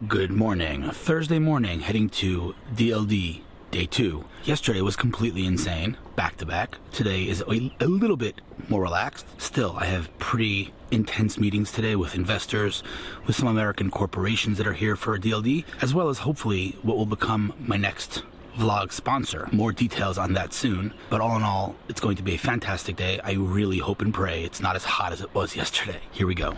Good morning. Thursday morning, heading to DLD, day 2. Yesterday was completely insane, back-to-back. Today is a little bit more relaxed. Still, I have pretty intense meetings today with investors, with some American corporations that are here for DLD, as well as hopefully what will become my next vlog sponsor. More details on that soon, but all in all, it's going to be a fantastic day. I really hope and pray it's not as hot as it was yesterday. Here we go.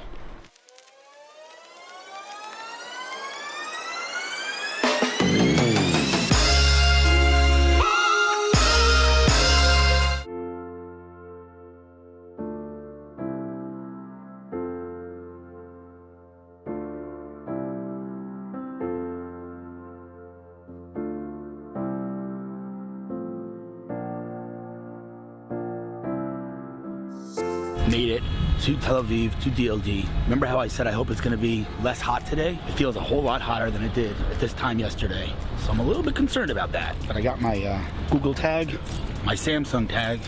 Made it to Tel Aviv, to DLD. Remember how I said I hope it's going to be less hot today? It feels a whole lot hotter than it did at this time yesterday. So I'm a little bit concerned about that. But I got my Google tag, my Samsung tag,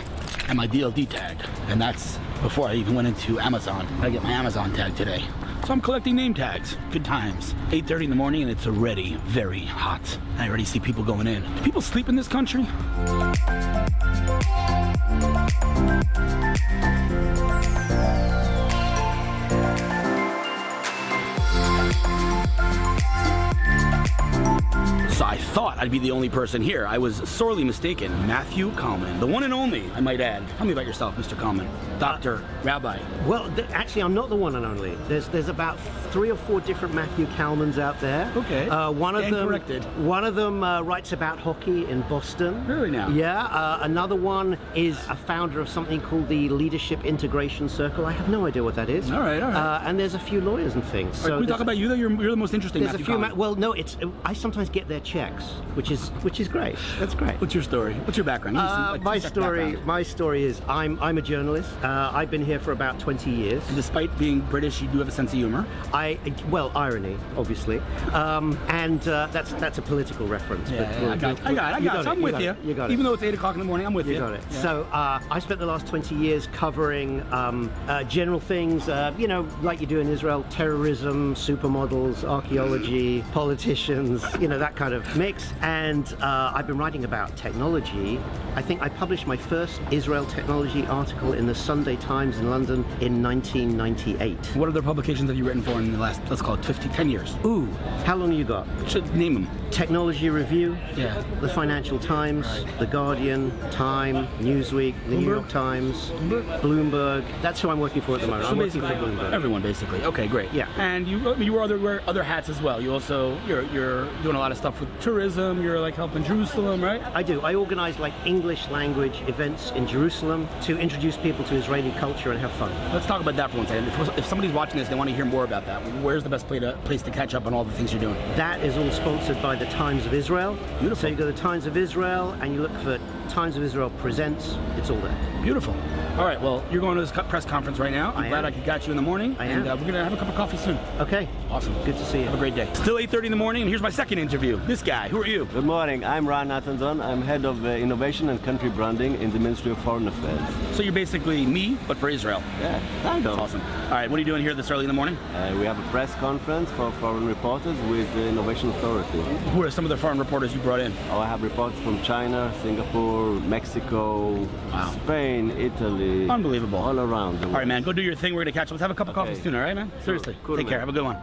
and my DLD tag. And that's before I even went into Amazon. I get my Amazon tag today. So I'm collecting name tags. Good times. 8:30 in the morning and it's already very hot. I already see people going in. Do people sleep in this country? So I thought I'd be the only person here. I was sorely mistaken. Matthew Coleman, the one and only, I might add. Tell me about yourself, Mr. Coleman. Doctor, rabbi. Well, actually, I'm not the one and only. There's about 3 or 4 different Matthew Colemans out there. Okay. One of them corrected. One of them writes about hockey in Boston. Really now? Yeah. Another one is a founder of something called the Leadership Integration Circle. I have no idea what that is. All right. And there's a few lawyers and things. So can we talk about you though? You're the most interesting. There's Matthew a few. Coleman. Well, no, I sometimes get their checks, which is great. That's great. What's your story? What's your background? My story is I'm a journalist. I've been here for about 20 years. And despite being British, you do have a sense of humor. Irony, obviously, and that's a political reference. I got it. So I'm with you. You got it. Even though it's 8 o'clock in the morning, I'm with you. You got it. Yeah. So I spent the last 20 years covering general things, like you do in Israel: terrorism, supermodels, archaeology, politicians, that kind of mix. And I've been writing about technology. I think I published my first Israel technology article in the Sunday Times in London in 1998. What other publications have you written for in the last, let's call it 10 years? Ooh, how long you got? Should name them. Technology Review, Yeah. the Financial Times, The Guardian, Time, Newsweek, the New York Times, Bloomberg. That's who I'm working for at the moment. So I'm working basically, for Bloomberg. everyone basically. Okay, great. Yeah. And you wear other hats as well. You're doing a lot of stuff with tourism. You're like helping Jerusalem, right? I do. I organize like English language events in Jerusalem to introduce people to Israeli culture and have fun. Let's talk about that for one second. If somebody's watching this, they want to hear more about that. Where's the best place to catch up on all the things you're doing? That is all sponsored by the Times of Israel. Beautiful. So you go to the Times of Israel and you look for Times of Israel Presents. It's all there. Beautiful. All right, well, you're going to this press conference right now. I'm glad I got you in the morning. I am. And we're going to have a cup of coffee soon. Okay. Awesome. Good to see you. Have a great day. Still 8:30 in the morning, and here's my second interview. This guy, who are you? Good morning, I'm Ran Natanzon. I'm head of innovation and country branding in the Ministry of Foreign Affairs. So you're basically me, but for Israel. Yeah, kind of. Awesome. All right, what are you doing here this early in the morning? We have a press conference for foreign reporters with the Innovation Authority. Who are some of the foreign reporters you brought in? I have reports from China, Singapore, Mexico, Wow. Spain, Italy. Unbelievable. All around the world. All right, man, go do your thing. We're going to catch up. Let's have a cup of coffee soon, all right, man? Seriously. Cool, Take care. man. Have a good one.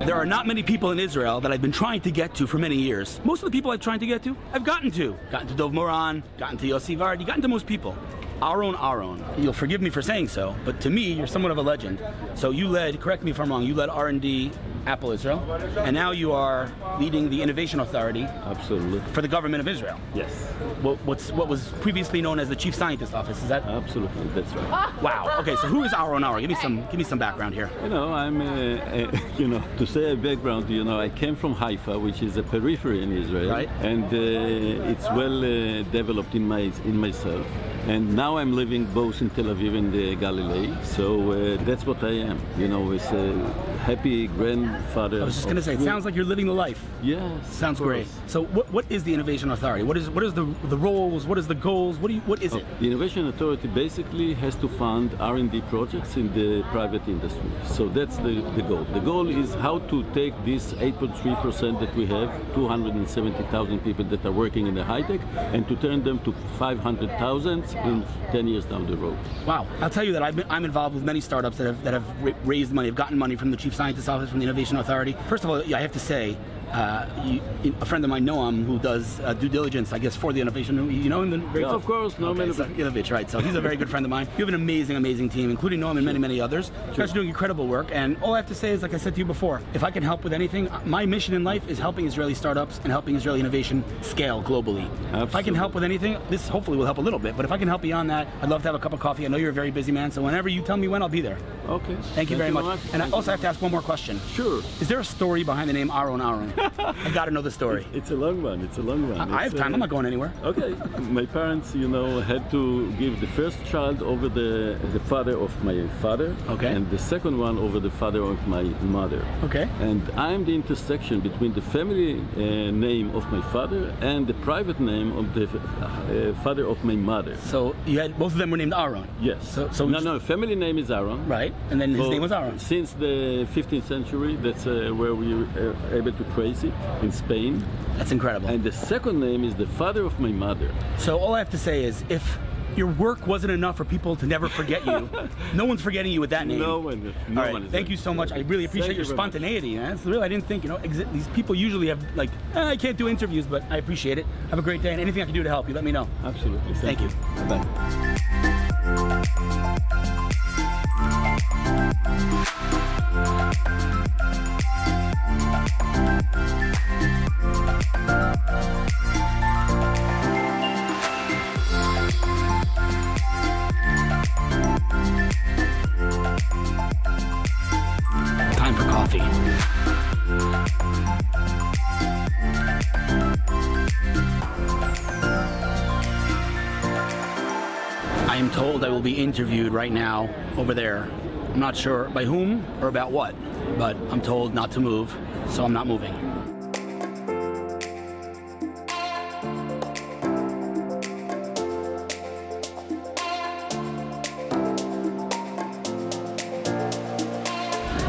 There are not many people in Israel that I've been trying to get to for many years. Most of the people I'm trying to get to, I've gotten to. Gotten to Dov Moran, gotten to Yossi Vardi, gotten to most people. Aaron. You'll forgive me for saying so, but to me, you're somewhat of a legend. So you led, correct me if I'm wrong, you led R&D Apple Israel, and now you are leading the Innovation Authority Absolutely. for the government of Israel. Yes. What was previously known as the Chief Scientist Office, is that? Absolutely, that's right. Wow. Okay, so who is Aaron? Give me some background here. I'm, to say a background, I came from Haifa, which is a periphery in Israel, Right. and it's well developed in myself. And now I'm living both in Tel Aviv and Galilee. So that's what I am. You know, it's a happy grandfather. I was just going to say, it sounds like you're living the life. Yes. Sounds great. So what is the Innovation Authority? What is the roles? What is the goals? What is it? The Innovation Authority basically has to fund R&D projects in the private industry. So that's the goal. The goal is how to take this 8.3% that we have, 270,000 people that are working in the high tech, and to turn them to 500,000 in 10 years down the road. Wow. I'll tell you that I'm involved with many startups that have raised money, have gotten money from the Chief Scientist Office, from the Innovation Authority. First of all, I have to say, a friend of mine, Noam, who does due diligence, I guess, for the innovation. You know him? Yeah, of course, Noam Ilovich, right? So he's a very good friend of mine. You have an amazing team, including Noam and many others. You guys are doing incredible work. And all I have to say is, like I said to you before, if I can help with anything, my mission in life is helping Israeli startups and helping Israeli innovation scale globally. Absolutely. If I can help with anything, this hopefully will help a little bit. But if I can help beyond that, I'd love to have a cup of coffee. I know you're a very busy man, so whenever you tell me when, I'll be there. Okay. Thank you very much. And I also have to ask one more question. Sure. Is there a story behind the name Aaron? I got to know the story. It's a long one. I have time. I'm not going anywhere. Okay. My parents, had to give the first child over the father of my father, Okay. and the second one over the father of my mother. Okay. And I'm the intersection between the family name of my father and the private name of the father of my mother. So you had both of them were named Aaron. Yes. So no. Family name is Aaron. Right. And then his name was Aaron. Since the 15th century, that's where we were able to trace it in Spain. That's incredible. And the second name is the father of my mother. So all I have to say is, if your work wasn't enough for people to never forget you, no one's forgetting you with that name. No one. All right. Thank you so much. I really appreciate your spontaneity. That's really, I didn't think, these people usually have I can't do interviews, but I appreciate it. Have a great day, and anything I can do to help you, let me know. Absolutely. Thank you. Bye. Time for coffee. I am told I will be interviewed right now over there. I'm not sure by whom or about what, but I'm told not to move, so I'm not moving.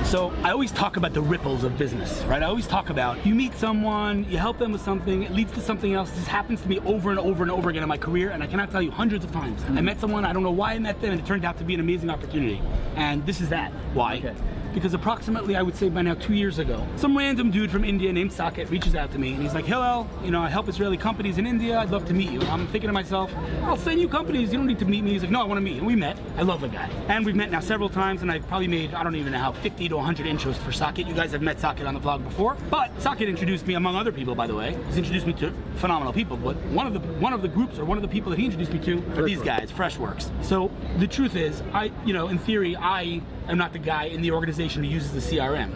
So I always talk about the ripples of business, right? I always talk about you meet someone, you help them with something, it leads to something else. This happens to me over and over and over again in my career, and I cannot tell you hundreds of times. I met someone, I don't know why I met them, and it turned out to be an amazing opportunity. And this is that. Why? Okay. Because approximately, I would say by now 2 years ago, some random dude from India named Saket reaches out to me and he's like, Hillel, I help Israeli companies in India, I'd love to meet you. I'm thinking to myself, I'll send you companies, you don't need to meet me. He's like, no, I want to meet you. And we met. I love the guy. And we've met now several times, and I've probably made, I don't even know how, 50 to 100 intros for Saket. You guys have met Saket on the vlog before. But Saket introduced me, among other people, by the way. He's introduced me to phenomenal people, but one of the groups, or one of the people that he introduced me to are these guys, Freshworks. So the truth is, in theory, I am not the guy in the organization who uses the CRM.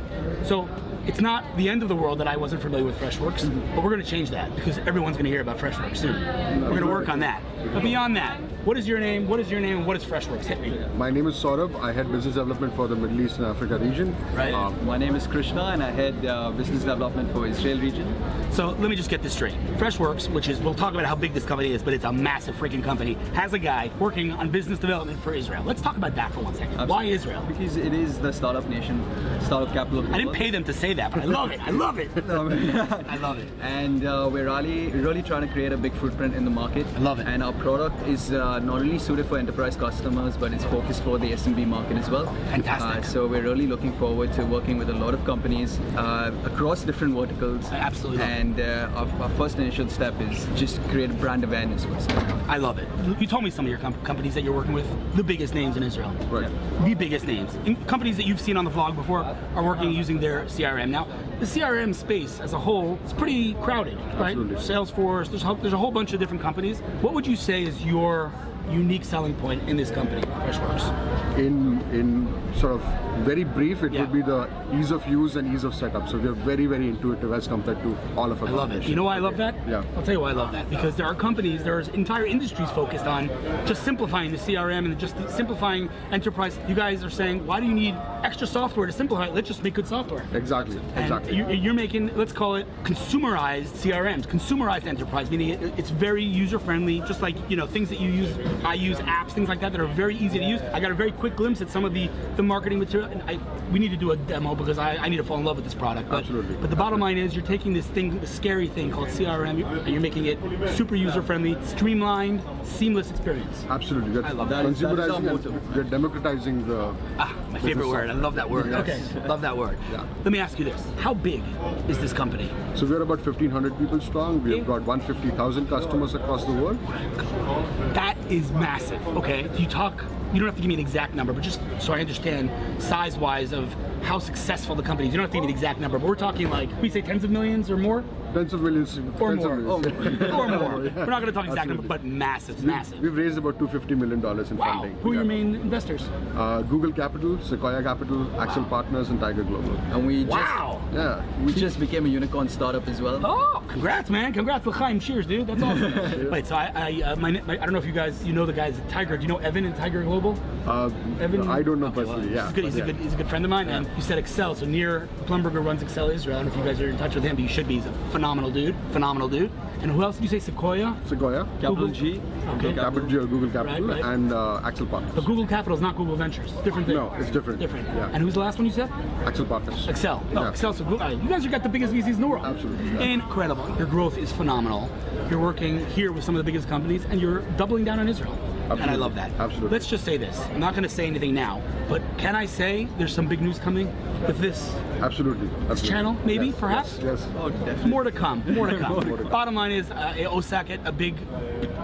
So it's not the end of the world that I wasn't familiar with Freshworks, but we're going to change that because everyone's going to hear about Freshworks soon. We're going to work on that. But beyond that, what is your name? What is your name? And what is Freshworks? Hit me. My name is Saurabh. I head business development for the Middle East and Africa region. Right. My name is Krishna, and I head business development for Israel region. So let me just get this straight. Freshworks, which is, we'll talk about how big this company is, but it's a massive freaking company, has a guy working on business development for Israel. Let's talk about that for 1 second. Absolutely. Why Israel? Because it is the startup nation, startup capital of the world. I didn't pay them to say that, but I love it. I love it. I love it. And we're really trying to create a big footprint in the market. I love it. And our product is not only suited for enterprise customers, but it's focused for the SMB market as well. Fantastic. So we're really looking forward to working with a lot of companies across different verticals. I absolutely love it. And our first initial step is just create brand awareness first. I love it. You told me some of your companies that you're working with, the biggest names in Israel. Right. The biggest names. And companies that you've seen on the vlog before are working using their CRM. Now, the CRM space as a whole is pretty crowded, right? Absolutely. Salesforce, there's a whole bunch of different companies. What would you say is your unique selling point in this company, Freshworks? In sort of very brief, it Yeah. would be the ease of use and ease of setup. So we're very, very intuitive as compared to all of our I love it. competition. You know why I love that? Yeah. I'll tell you why I love that. Because there are companies, there's entire industries focused on just simplifying the CRM and just simplifying enterprise. You guys are saying, why do you need extra software to simplify it? Let's just make good software. Exactly. And Exactly. you're making, let's call it consumerized CRMs, consumerized enterprise, meaning it's very user-friendly, just like, things that you use, I use apps, things like that are very easy to use. I got a very quick glimpse at some of the marketing material, and we need to do a demo because I need to fall in love with this product. But, Absolutely. But the bottom line is you're taking this thing, the scary thing called CRM, and you're making it super user-friendly, streamlined, seamless experience. Absolutely. I love that. That is our Consumerizing motto. and we're democratizing the My favorite word. I love that word. Yes. Okay, love that word. Yeah. Let me ask you this. How big is this company? So we're about 1,500 people strong. We've got 150,000 customers across the world. That is massive. Okay, you don't have to give me an exact number, but just so I understand size-wise of how successful the company is. You don't have to give me the exact number, but we're talking like, we say tens of millions or more? Tens of millions. Or tens of more. millions. Or more. We're not going to talk exact number, Absolutely. but massive, massive. We've raised about $250 million in Wow. funding. Who are your Yeah. main investors? Google Capital, Sequoia Capital, Axel Partners, and Tiger Global. And we Wow. Yeah. we just became a unicorn startup as well. Oh, congrats, man! Congrats, L'chaim. Cheers, dude. That's awesome. Wait, so I don't know if you guys, the guys at Tiger. Do you know Evan and Tiger Global? Evan? I don't know Okay, personally. well, Yeah. he's a good friend of mine. And you said Excel. So Nir Plumberger runs Excel Israel. I don't know if you guys are in touch with him, but you should be. He's a phenomenal dude. And who else did you say? Sequoia. Sequoia, Capital Google. G. Okay. Capital G or Google Capital, Right. and Axel Partners. But Google Capital is not Google Ventures. Different thing. No, it's different. Different. Yeah. And who's the last one you said? Axel Partners. Excel. Oh, Yeah. Excel. So you guys have got the biggest VCs in the world. Absolutely, yeah. Incredible. Your growth is phenomenal. You're working here with some of the biggest companies, and you're doubling down on Israel. And I Absolutely. love that. Absolutely. Let's just say this. I'm not going to say anything now, but can I say there's some big news coming with this Absolutely. Absolutely. channel? Maybe, Yes, perhaps. Yes. Oh, definitely. More to come. More to come. More to come. Bottom line is, Osaket, a big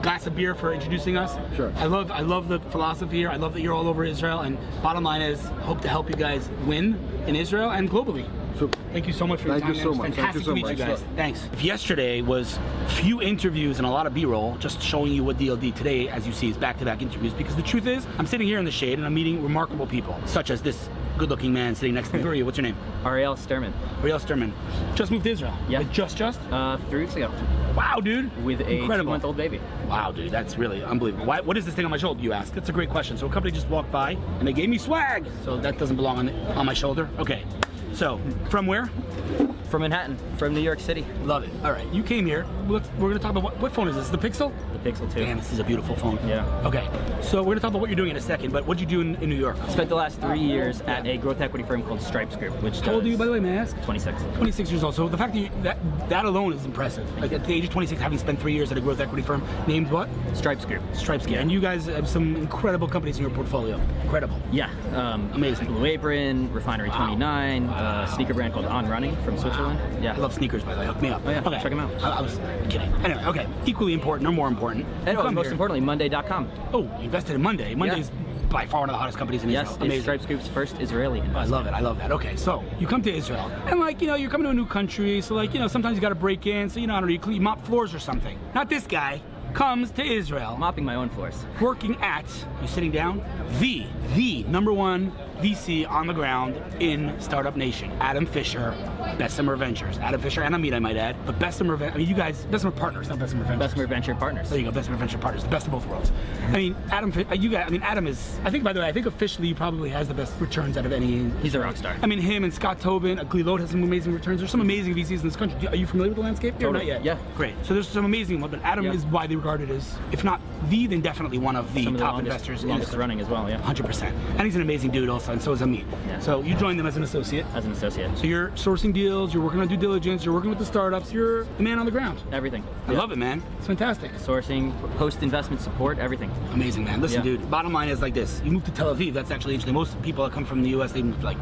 glass of beer for introducing us. Sure. I love the philosophy here. I love that you're all over Israel. And bottom line is, hope to help you guys win in Israel and globally. So Thank you so much for your Thank time. you so man. much. It's Thank fantastic you so to meet you much. guys. Thanks. If yesterday was few interviews and a lot of B-roll, just showing you what DLD today, as you see, is back-to-back interviews. Because the truth is, I'm sitting here in the shade and I'm meeting remarkable people, such as this good-looking man sitting next to me. Who are you? What's your name? Real Osterman. Real Osterman. Just moved to Israel. Yeah. Like just? 3 weeks ago, Wow, dude. with a Incredible. 2-month-old baby. Wow, dude, that's really unbelievable. What is this thing on my shoulder, you ask? That's a great question. So a company just walked by and they gave me swag. So that doesn't belong on my shoulder. Okay. So, from where? From Manhattan, from New York City. Love it. All right, you came here. We're going to talk about what phone is this? The Pixel? The Pixel 2. Man, this is a beautiful phone. Yeah. Okay, so we're going to talk about what you're doing in a second, but what did you do in New York? Spent the last 3 years at a growth equity firm called Stripes Group, which How old are you, by the way, may I ask? 26. 26 years old. So the fact that alone is impressive. Like at the age of 26, having spent 3 years at a growth equity firm named what? Stripes Group. Stripes. And you guys have some incredible companies in your portfolio. Incredible. Yeah. Amazing. Blue Apron, Refinery 29, a sneaker brand called On Running from Switzerland. Yeah. I love sneakers, by the way. Hook me up. Oh, yeah. Okay. Check 'em out. I was kidding. Anyway, okay. Equally important or more important. And you come most here- importantly, Monday.com. Oh, you invested in Monday. Monday's by far one of the hottest companies in Yes, Israel. it's Amazing. Stripes Group's first Israeli I investment. love it. I love that. Okay, so you come to Israel, and you're coming to a new country, so sometimes you got to break in. So I don't know, you mop floors or something. Not this guy comes to Israel, Mopping my own floors. working at. You sitting down? The number one VC on the ground in Startup Nation. Adam Fisher, Bessemer Ventures. Adam Fisher and Amit, I might add, but Bessemer. You guys, Bessemer Partners, not Bessemer Ventures. Bessemer Venture Partners. There you go, Bessemer Venture Partners, the best of both worlds. Adam is, I think officially he probably has the best returns out of any. He's a rock star. Him and Scott Tobin, Glilot has some amazing returns. There's some amazing VCs in this country. Are you familiar with the landscape here? Or not yet? Yeah. Great. So there's some amazing ones, but Adam Yeah. is widely regarded as, if not the, then definitely one of the Some of the top longest, investors in longest this. running as well, yeah. 100%. And he's an amazing dude also, and so is Amit. Yeah. So you joined them as an associate. As an associate. So you're sourcing deals, you're working on due diligence, you're working with the startups, you're the man on the ground. Everything. I love it, man. It's fantastic. Sourcing, post-investment support, everything. Amazing, man. Listen, Yeah. dude, bottom line is like this. You moved to Tel Aviv. That's actually interesting. Most people that come from the U.S., they move like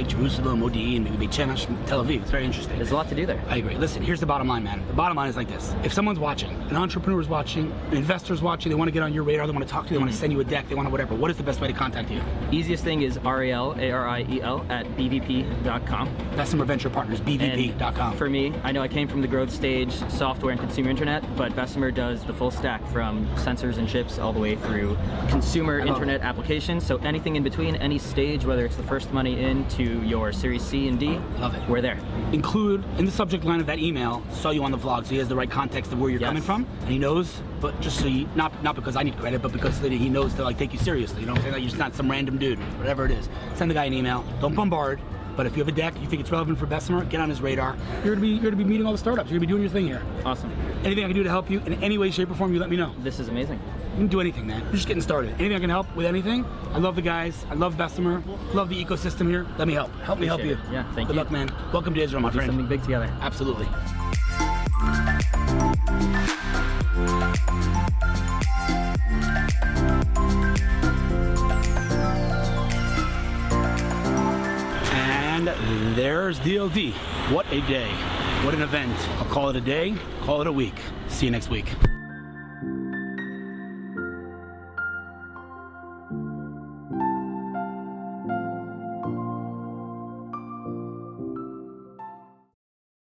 Jerusalem, Modi'in, maybe Beit Shemesh, Tel Aviv. It's very interesting. There's a lot to do there. I agree. Listen, here's the bottom line, man. The bottom line is like this. If someone's watching, an entrepreneur is watching, watching, investors watching, they want to get on your radar, they want to talk to you, they want to send you a deck, they want to whatever. What is the best way to contact you? Easiest thing is Ariel, A-R-I-E-L, at bvp.com. Bessemer Venture Partners, bvp.com. And for me, I know I came from the growth stage, software and consumer internet, but Bessemer does the full stack from sensors and chips all the way through consumer internet applications. So anything in between, any stage, whether it's the first money into your Series C and D, Love it. we're there. Include in the subject line of that email, saw you on the vlog, so he has the right context of where you're coming from, and he knows, but just so you, not because I need credit, but because he knows to like take you seriously, you know what I'm saying? Like, you're just not some random dude, whatever it is. Send the guy an email, don't bombard, but if you have a deck, you think it's relevant for Bessemer, get on his radar. You're gonna be meeting all the startups, you're gonna be doing your thing here. Awesome. Anything I can do to help you in any way, shape, or form, you let me know. This is amazing. You can do anything, man. You're just getting started. Anything I can help with anything. I love the guys. I love Bessemer. Love the ecosystem here. Let me help. Help me help you. Appreciate it. Yeah, thank Good you. luck, man. Welcome to Israel, my Do friend. something big together. Absolutely. And there's DLD. What a day. What an event. I'll call it a day. Call it a week. See you next week.